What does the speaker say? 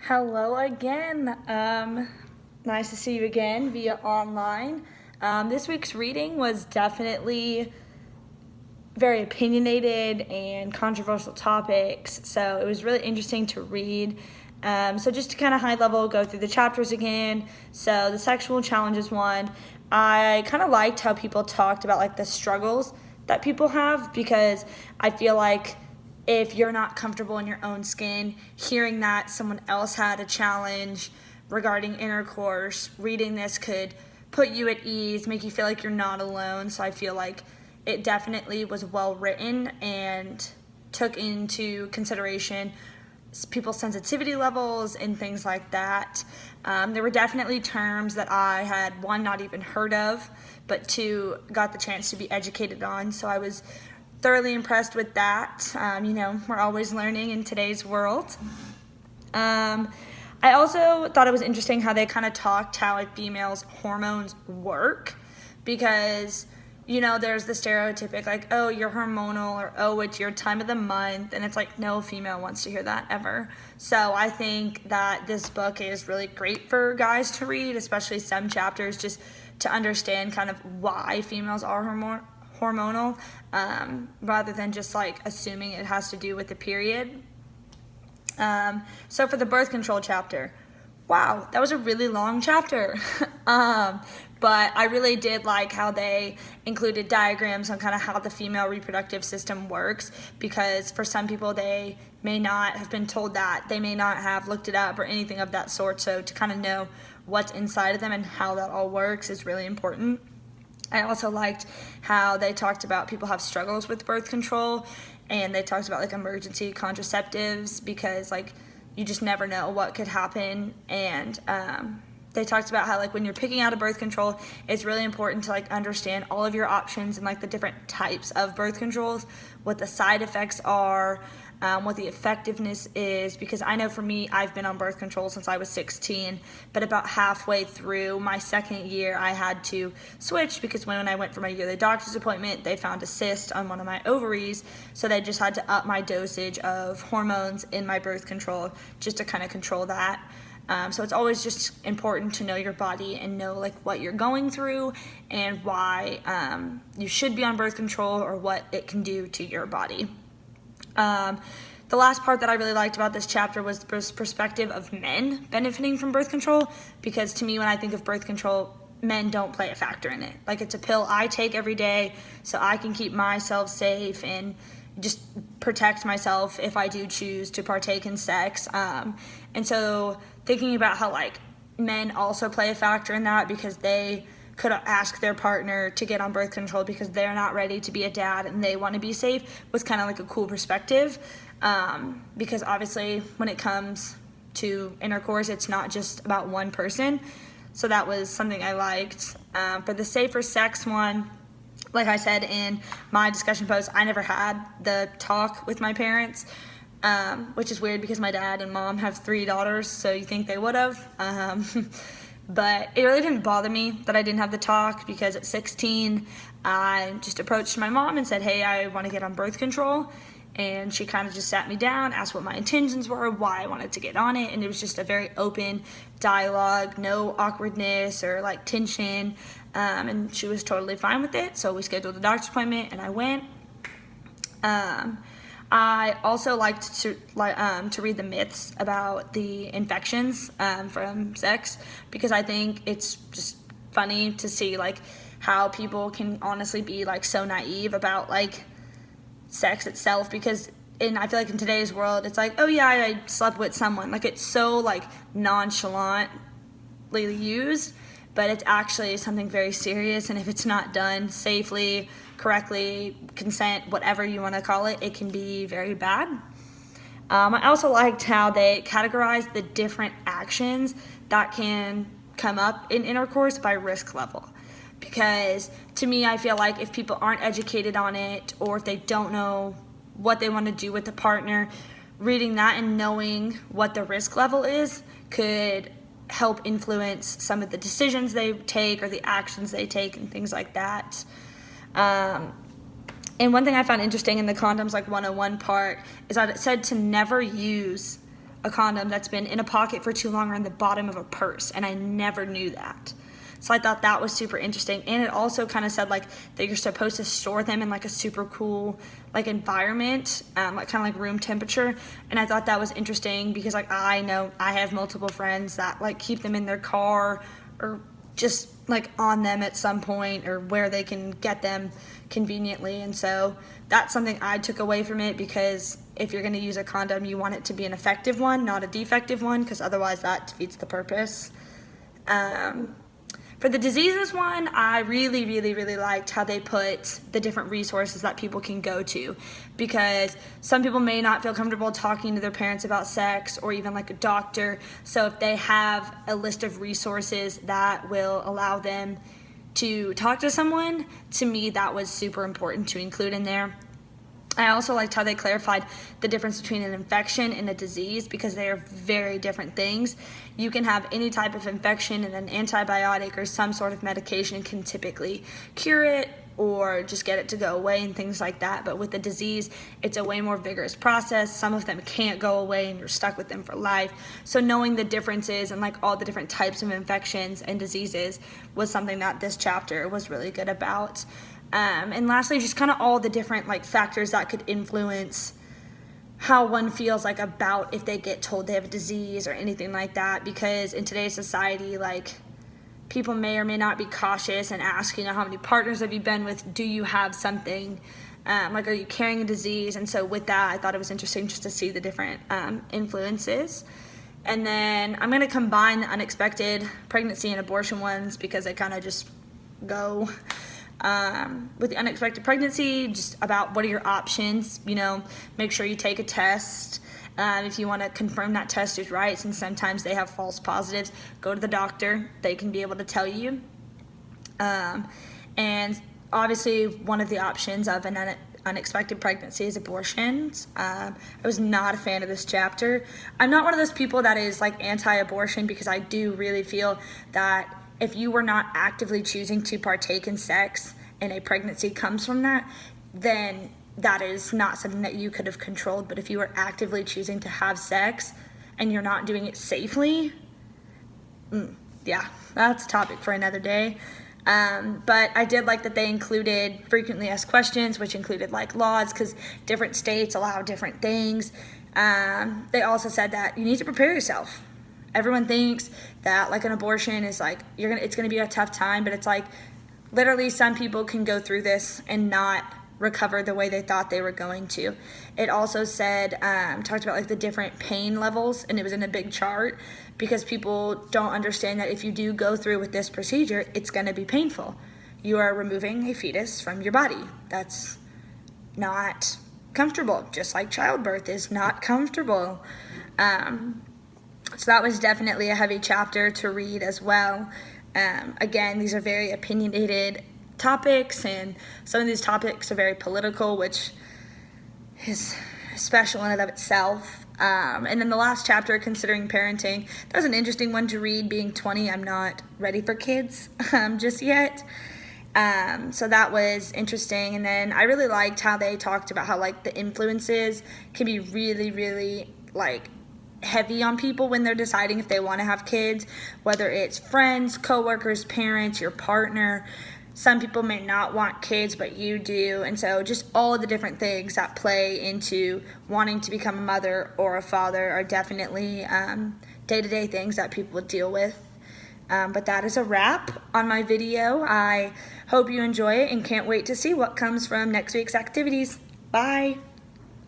Hello again. Nice to see you again via online. This week's reading was definitely very opinionated and controversial topics, so it was really interesting to read. So just to kind of high level go through the chapters again. So the sexual challenges one, I kind of liked how people talked about like the struggles that people have, because I feel like if you're not comfortable in your own skin, hearing that someone else had a challenge regarding intercourse, reading this could put you at ease, make you feel like you're not alone. So I feel like it definitely was well written and took into consideration people's sensitivity levels and things like that. There were definitely terms that I had, one, not even heard of, but two, got the chance to be educated on. So I was thoroughly impressed with that. We're always learning in today's world. I also thought it was interesting how they kind of talked how a female's hormones work, because there's the stereotypic like, oh, you're hormonal, or oh, it's your time of the month, and it's like no female wants to hear that ever. So I think that this book is really great for guys to read, especially some chapters, just to understand kind of why females are hormonal, rather than just like assuming it has to do with the period. So for the birth control chapter, wow, that was a really long chapter. But I really did like how they included diagrams on kind of how the female reproductive system works, because for some people they may not have been told that, they may not have looked it up or anything of that sort. So to kind of know what's inside of them and how that all works is really important. I also liked how they talked about people have struggles with birth control, and they talked about like emergency contraceptives, because like you just never know what could happen. And they talked about how like when you're picking out a birth control, it's really important to like understand all of your options and like the different types of birth controls, what the side effects are, what the effectiveness is. Because I know for me, I've been on birth control since I was 16, but about halfway through my second year, I had to switch, because when I went for my yearly doctor's appointment, they found a cyst on one of my ovaries, so they just had to up my dosage of hormones in my birth control just to kind of control that. So it's always just important to know your body and know like what you're going through and why you should be on birth control, or what it can do to your body. The last part that I really liked about this chapter was the perspective of men benefiting from birth control, because to me, when I think of birth control, men don't play a factor in it. Like, it's a pill I take every day so I can keep myself safe and just protect myself if I do choose to partake in sex. And so thinking about how like men also play a factor in that, because they could ask their partner to get on birth control because they're not ready to be a dad and they want to be safe, was kind of like a cool perspective. Because obviously when it comes to intercourse, it's not just about one person. So that was something I liked. For the safer sex one, like I said in my discussion post, I never had the talk with my parents, which is weird because my dad and mom have 3 daughters, so you think they would have. But it really didn't bother me that I didn't have the talk, because at 16, I just approached my mom and said, hey, I want to get on birth control. And she kind of just sat me down, asked what my intentions were, why I wanted to get on it. And it was just a very open dialogue, no awkwardness or like tension. And she was totally fine with it. So we scheduled a doctor's appointment and I went. I also liked to read the myths about the infections from sex, because I think it's just funny to see like how people can honestly be like so naive about like sex itself, because I feel like in today's world it's like, oh yeah, I slept with someone, like it's so like nonchalantly used, but it's actually something very serious, and if it's not done safely, correctly, consent, whatever you want to call it, it can be very bad. I also liked how they categorized the different actions that can come up in intercourse by risk level. Because to me, I feel like if people aren't educated on it, or if they don't know what they want to do with the partner, reading that and knowing what the risk level is could help influence some of the decisions they take or the actions they take and things like that. And one thing I found interesting in the condoms like 101 part is that it said to never use a condom that's been in a pocket for too long or in the bottom of a purse, and I never knew that. So I thought that was super interesting. And it also kind of said like that you're supposed to store them in like a super cool like environment, like kind of like room temperature. And I thought that was interesting because like I know I have multiple friends that like keep them in their car or just like on them at some point or where they can get them conveniently. And so that's something I took away from it, because if you're going to use a condom, you want it to be an effective one, not a defective one, because otherwise that defeats the purpose. For the diseases one, I really, really, really liked how they put the different resources that people can go to, because some people may not feel comfortable talking to their parents about sex or even like a doctor. So if they have a list of resources that will allow them to talk to someone, to me that was super important to include in there. I also liked how they clarified the difference between an infection and a disease, because they are very different things. You can have any type of infection, and an antibiotic or some sort of medication can typically cure it or just get it to go away and things like that. But with a disease, it's a way more vigorous process. Some of them can't go away and you're stuck with them for life. So knowing the differences and like all the different types of infections and diseases was something that this chapter was really good about. And lastly, just kind of all the different like factors that could influence how one feels like about if they get told they have a disease or anything like that. Because in today's society, like people may or may not be cautious and ask, you know, how many partners have you been with? Do you have something? Like, are you carrying a disease? And so with that, I thought it was interesting just to see the different influences. And then I'm going to combine the unexpected pregnancy and abortion ones because they kind of just go. With the unexpected pregnancy, just about what are your options, you know, make sure you take a test. If you want to confirm that test is right, since sometimes they have false positives, go to the doctor. They can be able to tell you. And obviously one of the options of an unexpected pregnancy is abortions. I was not a fan of this chapter. I'm not one of those people that is like anti-abortion, because I do really feel that if you were not actively choosing to partake in sex and a pregnancy comes from that, then that is not something that you could have controlled. But if you were actively choosing to have sex and you're not doing it safely, yeah, that's a topic for another day. But I did like that they included frequently asked questions, which included like laws, because different states allow different things. They also said that you need to prepare yourself. Everyone thinks that like an abortion is like it's gonna be a tough time, but it's like literally some people can go through this and not recover the way they thought they were going to. It also said, talked about like the different pain levels, and it was in a big chart, because people don't understand that if you do go through with this procedure, it's gonna be painful. You are removing a fetus from your body. That's not comfortable, just like childbirth is not comfortable. So that was definitely a heavy chapter to read as well. Again, these are very opinionated topics, and some of these topics are very political, which is special in and of itself. And then the last chapter, considering parenting, that was an interesting one to read. Being 20, I'm not ready for kids just yet. So that was interesting. And then I really liked how they talked about how like the influences can be really, really like heavy on people when they're deciding if they want to have kids, whether it's friends, coworkers, parents, your partner. Some people may not want kids, but you do. And so just all of the different things that play into wanting to become a mother or a father are definitely day-to-day things that people deal with. But that is a wrap on my video. I hope you enjoy it and can't wait to see what comes from next week's activities. Bye.